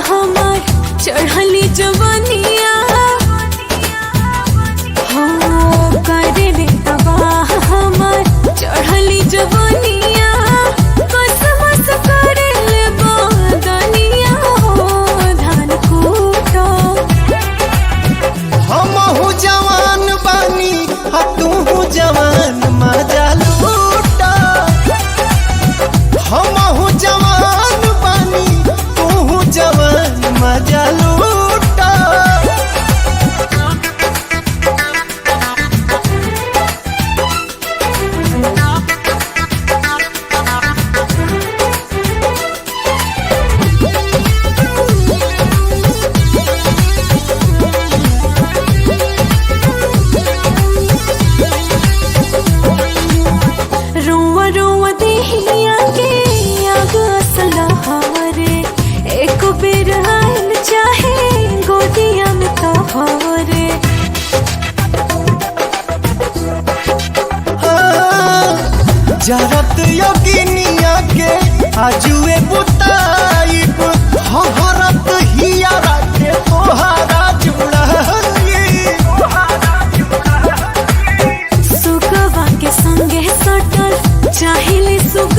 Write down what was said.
हमार चढ़ली जवनिया हो करे रे तबाह हमार चढ़ली जवनिया कसमस करे ले बदनिया हो धान कूटो हमहू जवान बानी तू जवान मजा लूटा। हमहू जवान बानी तू जवान मजा लूटा। रुआ रुआ देहिया के आग असला हवरे एक बेर आइल चाहे गोदिया में तो हवरे जरत योगिनिया के आजुए बुताइब हरत हियारा के तोहारा जुड़ाई। सुगवा के संगे सटल चाहिले सुग